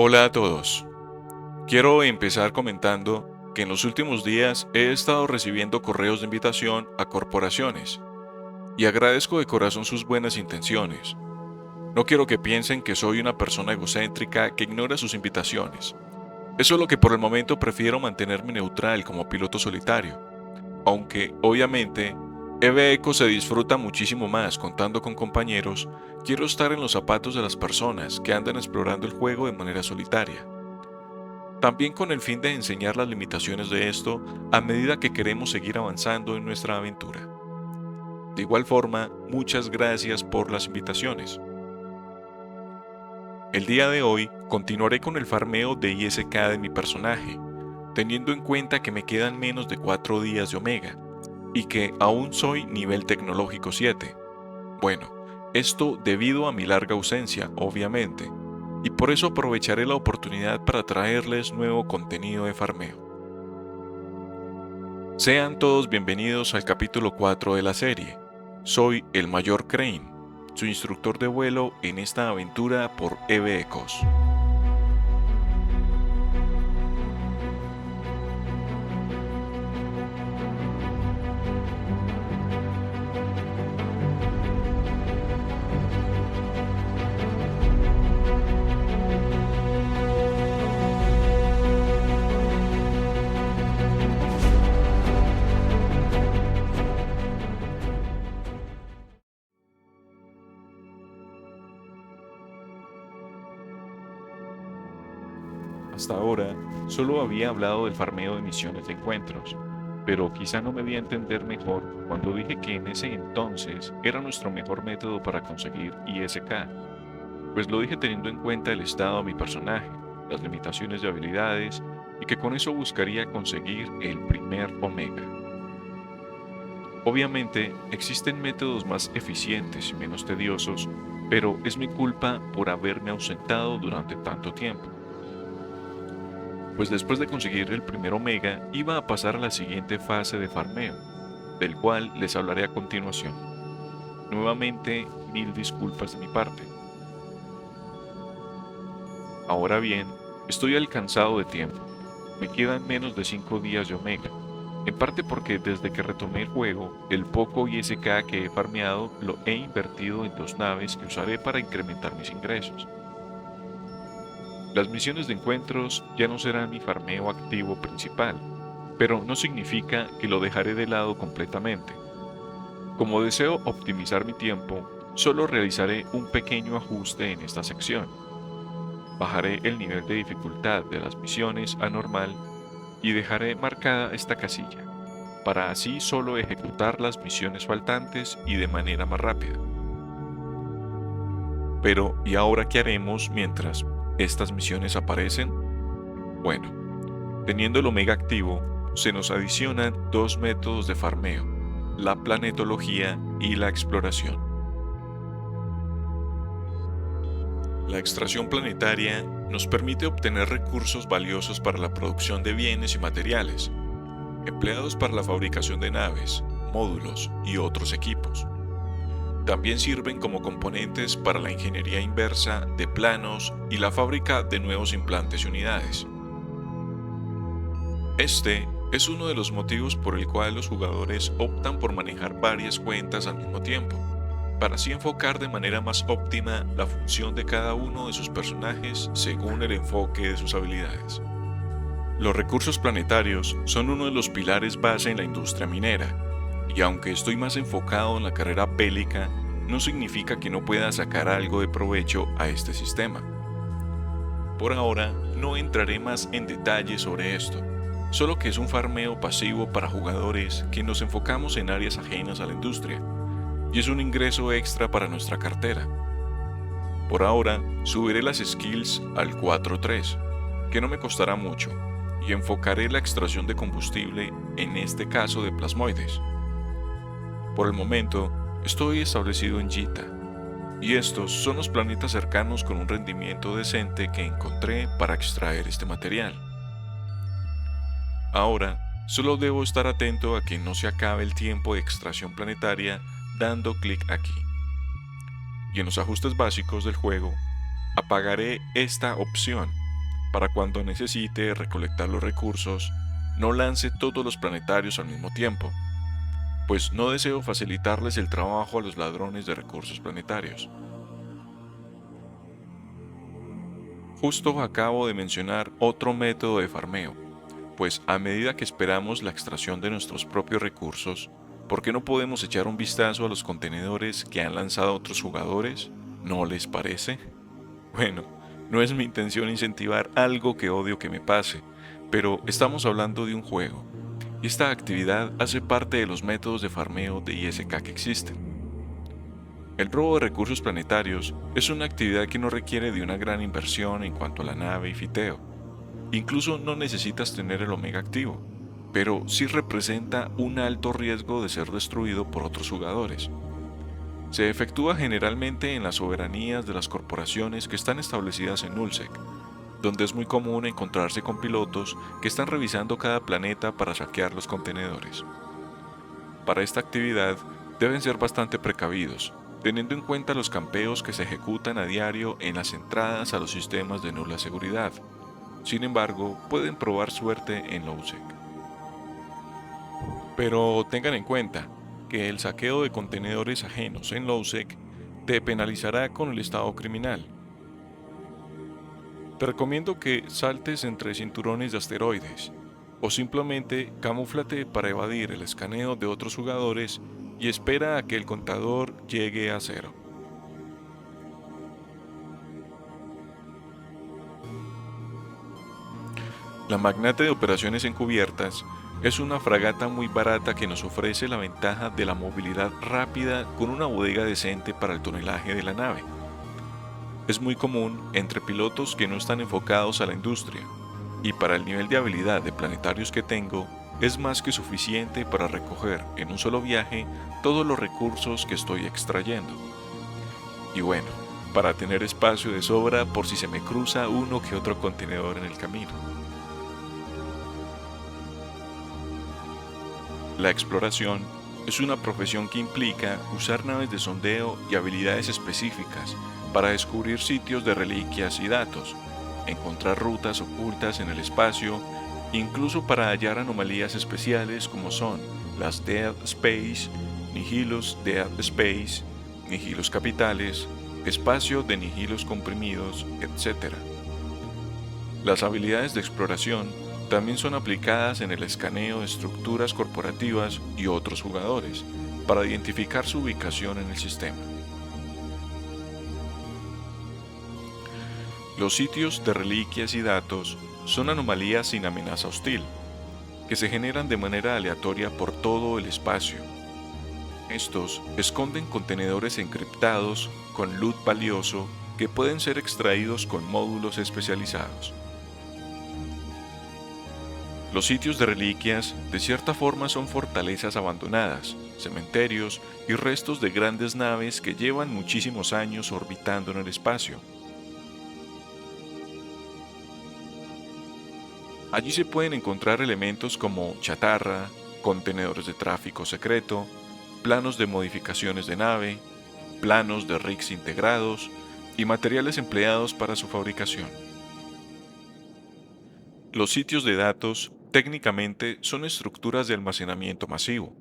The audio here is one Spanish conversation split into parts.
Hola a todos. Quiero empezar comentando que en los últimos días he estado recibiendo correos de invitación a corporaciones y agradezco de corazón sus buenas intenciones. No quiero que piensen que soy una persona egocéntrica que ignora sus invitaciones. Es solo que por el momento prefiero mantenerme neutral como piloto solitario, aunque obviamente EVECO se disfruta muchísimo más contando con compañeros. Quiero estar en los zapatos de las personas que andan explorando el juego de manera solitaria. También con el fin de enseñar las limitaciones de esto a medida que queremos seguir avanzando en nuestra aventura. De igual forma, muchas gracias por las invitaciones. El día de hoy continuaré con el farmeo de ISK de mi personaje, teniendo en cuenta que me quedan menos de 4 días de Omega y que aún soy nivel tecnológico 7. Bueno, esto debido a mi larga ausencia, obviamente, y por eso aprovecharé la oportunidad para traerles nuevo contenido de farmeo. Sean todos bienvenidos al capítulo 4 de la serie. Soy el Mayor Crane, su instructor de vuelo en esta aventura por EVECOS. Hasta ahora, solo había hablado del farmeo de misiones de encuentros, pero quizá no me di a entender mejor cuando dije que en ese entonces era nuestro mejor método para conseguir ISK, pues lo dije teniendo en cuenta el estado de mi personaje, las limitaciones de habilidades y que con eso buscaría conseguir el primer Omega. Obviamente, existen métodos más eficientes y menos tediosos, pero es mi culpa por haberme ausentado durante tanto tiempo. Pues después de conseguir el primer Omega, iba a pasar a la siguiente fase de farmeo, del cual les hablaré a continuación. Nuevamente, mil disculpas de mi parte. Ahora bien, estoy alcanzado de tiempo. Me quedan menos de 5 días de Omega, en parte porque desde que retomé el juego, el poco ISK que he farmeado lo he invertido en 2 naves que usaré para incrementar mis ingresos. Las misiones de encuentros ya no serán mi farmeo activo principal, pero no significa que lo dejaré de lado completamente. Como deseo optimizar mi tiempo, solo realizaré un pequeño ajuste en esta sección. Bajaré el nivel de dificultad de las misiones a normal y dejaré marcada esta casilla, para así solo ejecutar las misiones faltantes y de manera más rápida. Pero, ¿y ahora qué haremos mientras estas misiones aparecen? Bueno, teniendo el Omega activo, se nos adicionan 2 métodos de farmeo, la planetología y la exploración. La extracción planetaria nos permite obtener recursos valiosos para la producción de bienes y materiales, empleados para la fabricación de naves, módulos y otros equipos. También sirven como componentes para la ingeniería inversa de planos y la fábrica de nuevos implantes y unidades. Este es uno de los motivos por el cual los jugadores optan por manejar varias cuentas al mismo tiempo, para así enfocar de manera más óptima la función de cada uno de sus personajes según el enfoque de sus habilidades. Los recursos planetarios son uno de los pilares base en la industria minera, y aunque estoy más enfocado en la carrera bélica, no significa que no pueda sacar algo de provecho a este sistema. Por ahora, no entraré más en detalle sobre esto, solo que es un farmeo pasivo para jugadores que nos enfocamos en áreas ajenas a la industria, y es un ingreso extra para nuestra cartera. Por ahora, subiré las skills al 4.3, que no me costará mucho, y enfocaré la extracción de combustible, en este caso de plasmoides. Por el momento, estoy establecido en Jita, y estos son los planetas cercanos con un rendimiento decente que encontré para extraer este material. Ahora, solo debo estar atento a que no se acabe el tiempo de extracción planetaria dando clic aquí. Y en los ajustes básicos del juego, apagaré esta opción para cuando necesite recolectar los recursos, no lance todos los planetarios al mismo tiempo, pues no deseo facilitarles el trabajo a los ladrones de recursos planetarios. Justo acabo de mencionar otro método de farmeo, pues a medida que esperamos la extracción de nuestros propios recursos, ¿por qué no podemos echar un vistazo a los contenedores que han lanzado otros jugadores? ¿No les parece? Bueno, no es mi intención incentivar algo que odio que me pase, pero estamos hablando de un juego, y esta actividad hace parte de los métodos de farmeo de ISK que existen. El robo de recursos planetarios es una actividad que no requiere de una gran inversión en cuanto a la nave y fiteo. Incluso no necesitas tener el Omega activo, pero sí representa un alto riesgo de ser destruido por otros jugadores. Se efectúa generalmente en las soberanías de las corporaciones que están establecidas en Nullsec, donde es muy común encontrarse con pilotos que están revisando cada planeta para saquear los contenedores. Para esta actividad deben ser bastante precavidos, teniendo en cuenta los campeos que se ejecutan a diario en las entradas a los sistemas de nula seguridad. Sin embargo, pueden probar suerte en Lowsec. Pero tengan en cuenta que el saqueo de contenedores ajenos en Lowsec te penalizará con el estado criminal. Te recomiendo que saltes entre cinturones de asteroides, o simplemente camúflate para evadir el escaneo de otros jugadores y espera a que el contador llegue a cero. La Magnate de Operaciones Encubiertas es una fragata muy barata que nos ofrece la ventaja de la movilidad rápida con una bodega decente para el tonelaje de la nave. Es muy común entre pilotos que no están enfocados a la industria, y para el nivel de habilidad de planetarios que tengo, es más que suficiente para recoger en un solo viaje todos los recursos que estoy extrayendo. Y bueno, para tener espacio de sobra por si se me cruza uno que otro contenedor en el camino. La exploración es una profesión que implica usar naves de sondeo y habilidades específicas para descubrir sitios de reliquias y datos, encontrar rutas ocultas en el espacio, incluso para hallar anomalías especiales como son las Dead Space, Nihilos Dead Space, Nihilos capitales, espacio de nihilos comprimidos, etc. Las habilidades de exploración también son aplicadas en el escaneo de estructuras corporativas y otros jugadores, para identificar su ubicación en el sistema. Los sitios de reliquias y datos son anomalías sin amenaza hostil, que se generan de manera aleatoria por todo el espacio. Estos esconden contenedores encriptados con loot valioso que pueden ser extraídos con módulos especializados. Los sitios de reliquias de cierta forma son fortalezas abandonadas, cementerios y restos de grandes naves que llevan muchísimos años orbitando en el espacio. Allí se pueden encontrar elementos como chatarra, contenedores de tráfico secreto, planos de modificaciones de nave, planos de rigs integrados y materiales empleados para su fabricación. Los sitios de datos técnicamente son estructuras de almacenamiento masivo,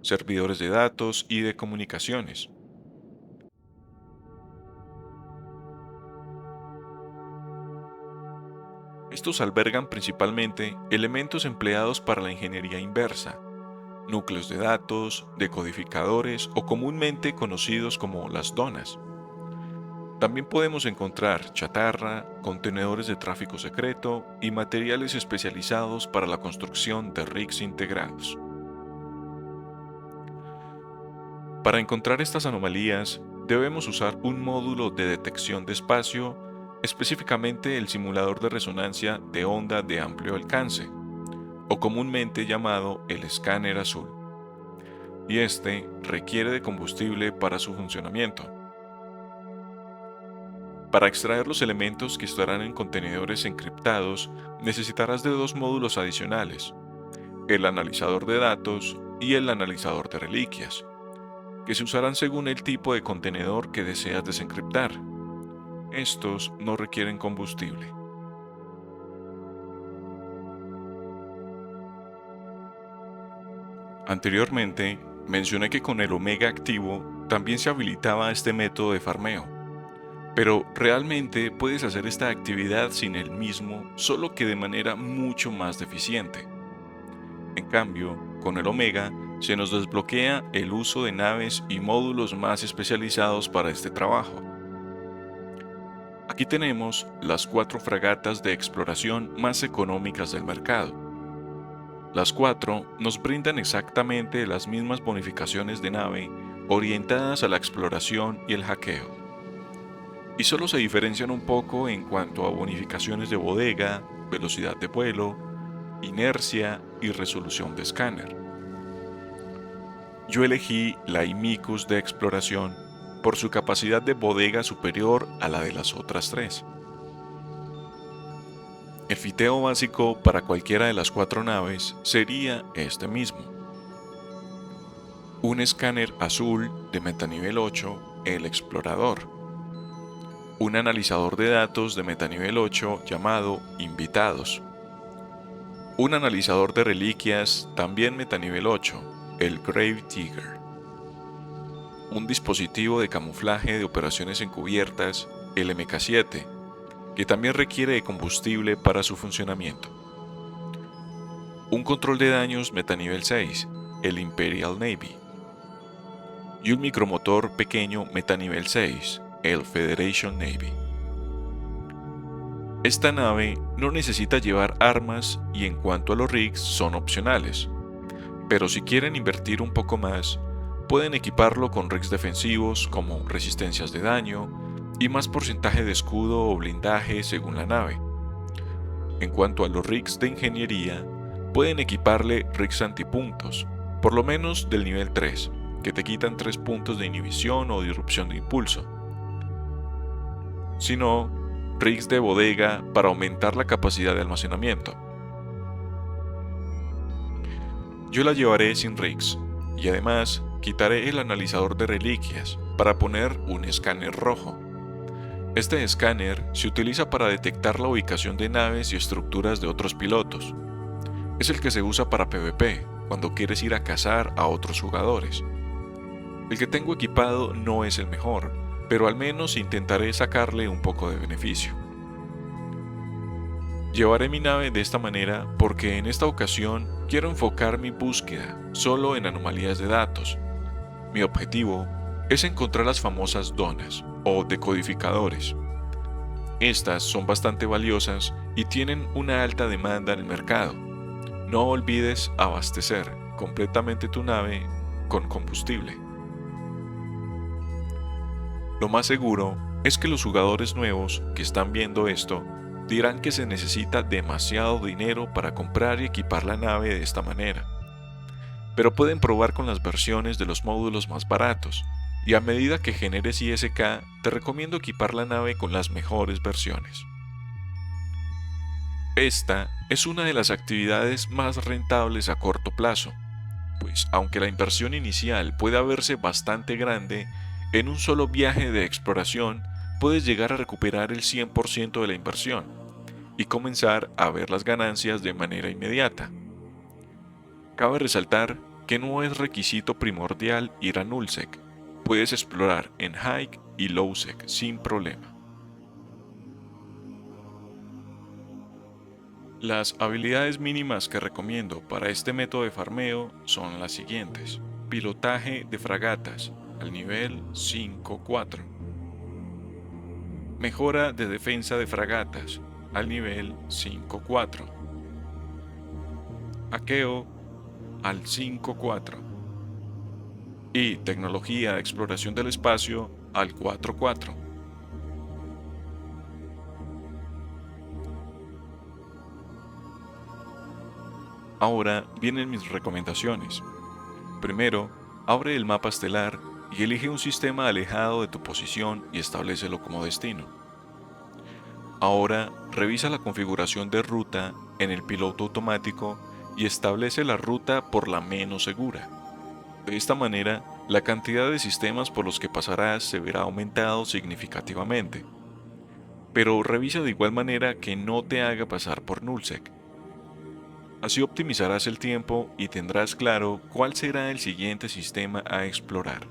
servidores de datos y de comunicaciones. Estos albergan principalmente elementos empleados para la ingeniería inversa, núcleos de datos, decodificadores o comúnmente conocidos como las donas. También podemos encontrar chatarra, contenedores de tráfico secreto y materiales especializados para la construcción de rigs integrados. Para encontrar estas anomalías, debemos usar un módulo de detección de espacio, específicamente el simulador de resonancia de onda de amplio alcance, o comúnmente llamado el escáner azul, y este requiere de combustible para su funcionamiento. Para extraer los elementos que estarán en contenedores encriptados, necesitarás de dos módulos adicionales, el analizador de datos y el analizador de reliquias, que se usarán según el tipo de contenedor que deseas desencriptar. Estos no requieren combustible. Anteriormente, mencioné que con el Omega activo también se habilitaba este método de farmeo, pero realmente puedes hacer esta actividad sin el mismo, solo que de manera mucho más deficiente. En cambio, con el Omega se nos desbloquea el uso de naves y módulos más especializados para este trabajo. Aquí tenemos las 4 fragatas de exploración más económicas del mercado. Las 4 nos brindan exactamente las mismas bonificaciones de nave orientadas a la exploración y el hackeo. Y solo se diferencian un poco en cuanto a bonificaciones de bodega, velocidad de vuelo, inercia y resolución de escáner. Yo elegí la Imicus de exploración por su capacidad de bodega superior a la de las otras 3. El fiteo básico para cualquiera de las 4 naves sería este mismo. Un escáner azul de metanivel 8, el Explorador. Un analizador de datos de metanivel 8 llamado Invitados. Un analizador de reliquias también metanivel 8, el Grave Digger. Un dispositivo de camuflaje de operaciones encubiertas, el MK7, que también requiere de combustible para su funcionamiento. Un control de daños metanivel 6, el Imperial Navy. Y un micromotor pequeño metanivel 6, el Federation Navy. Esta nave no necesita llevar armas y en cuanto a los rigs son opcionales, pero si quieren invertir un poco más, pueden equiparlo con rigs defensivos como resistencias de daño y más porcentaje de escudo o blindaje según la nave. En cuanto a los rigs de ingeniería, pueden equiparle rigs antipuntos, por lo menos del nivel 3, que te quitan 3 puntos de inhibición o disrupción de impulso. Si no, rigs de bodega para aumentar la capacidad de almacenamiento. Yo la llevaré sin rigs, y además quitaré el analizador de reliquias para poner un escáner rojo. Este escáner se utiliza para detectar la ubicación de naves y estructuras de otros pilotos. Es el que se usa para PvP, cuando quieres ir a cazar a otros jugadores. El que tengo equipado no es el mejor, pero al menos intentaré sacarle un poco de beneficio. Llevaré mi nave de esta manera porque en esta ocasión quiero enfocar mi búsqueda solo en anomalías de datos. Mi objetivo es encontrar las famosas donas o decodificadores. Estas son bastante valiosas y tienen una alta demanda en el mercado. No olvides abastecer completamente tu nave con combustible. Lo más seguro es que los jugadores nuevos que están viendo esto dirán que se necesita demasiado dinero para comprar y equipar la nave de esta manera. Pero pueden probar con las versiones de los módulos más baratos, y a medida que generes ISK, te recomiendo equipar la nave con las mejores versiones. Esta es una de las actividades más rentables a corto plazo, pues aunque la inversión inicial puede verse bastante grande, en un solo viaje de exploración puedes llegar a recuperar el 100% de la inversión y comenzar a ver las ganancias de manera inmediata. Cabe resaltar que no es requisito primordial ir a Nullsec, puedes explorar en High y Lowsec sin problema. Las habilidades mínimas que recomiendo para este método de farmeo son las siguientes: pilotaje de fragatas al nivel 5-4, mejora de defensa de fragatas al nivel 5-4, hackeo al 5-4 y tecnología de exploración del espacio al 4-4. Ahora vienen mis recomendaciones. Primero, abre el mapa estelar y elige un sistema alejado de tu posición y establécelo como destino. Ahora, revisa la configuración de ruta en el piloto automático y establece la ruta por la menos segura. De esta manera, la cantidad de sistemas por los que pasarás se verá aumentado significativamente. Pero revisa de igual manera que no te haga pasar por Nullsec. Así optimizarás el tiempo y tendrás claro cuál será el siguiente sistema a explorar,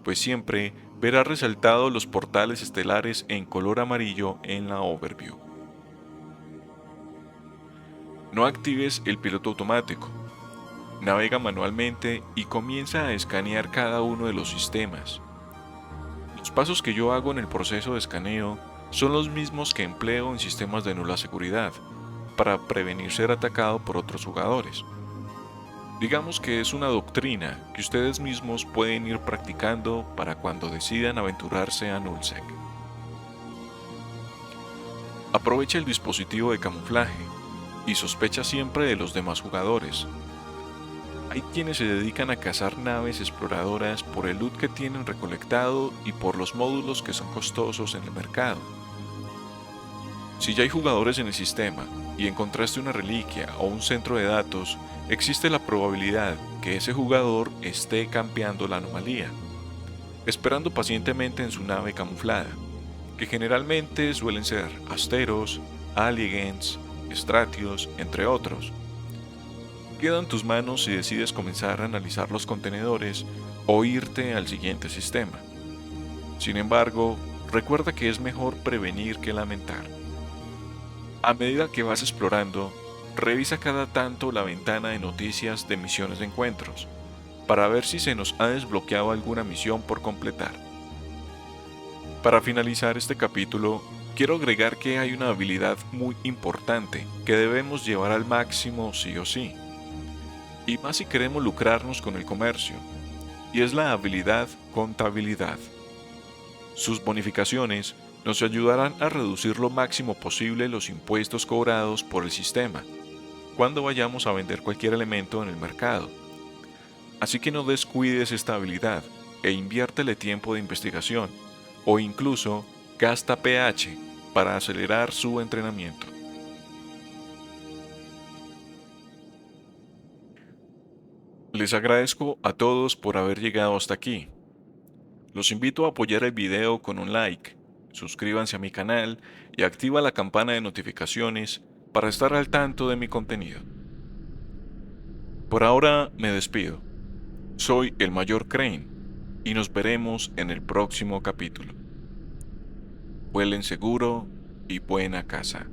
pues siempre verás resaltados los portales estelares en color amarillo en la overview. No actives el piloto automático. Navega manualmente y comienza a escanear cada uno de los sistemas. Los pasos que yo hago en el proceso de escaneo son los mismos que empleo en sistemas de nula seguridad, para prevenir ser atacado por otros jugadores. Digamos que es una doctrina que ustedes mismos pueden ir practicando para cuando decidan aventurarse a Nullsec. Aprovecha el dispositivo de camuflaje y sospecha siempre de los demás jugadores. Hay quienes se dedican a cazar naves exploradoras por el loot que tienen recolectado y por los módulos que son costosos en el mercado. Si ya hay jugadores en el sistema y encontraste una reliquia o un centro de datos, existe la probabilidad que ese jugador esté campeando la anomalía, esperando pacientemente en su nave camuflada, que generalmente suelen ser Asteros, Aliens, Stratios, entre otros. Queda en tus manos si decides comenzar a analizar los contenedores o irte al siguiente sistema. Sin embargo, recuerda que es mejor prevenir que lamentar. A medida que vas explorando, revisa cada tanto la ventana de noticias de misiones de encuentros, para ver si se nos ha desbloqueado alguna misión por completar. Para finalizar este capítulo, quiero agregar que hay una habilidad muy importante que debemos llevar al máximo sí o sí, y más si queremos lucrarnos con el comercio, y es la habilidad contabilidad. Sus bonificaciones nos ayudarán a reducir lo máximo posible los impuestos cobrados por el sistema cuando vayamos a vender cualquier elemento en el mercado. Así que no descuides esta habilidad e inviértele tiempo de investigación o incluso gasta PH para acelerar su entrenamiento. Les agradezco a todos por haber llegado hasta aquí. Los invito a apoyar el video con un like, suscríbanse a mi canal y activa la campana de notificaciones para estar al tanto de mi contenido. Por ahora me despido. Soy el Mayor Crane y nos veremos en el próximo capítulo. Vuelen seguro y buena casa.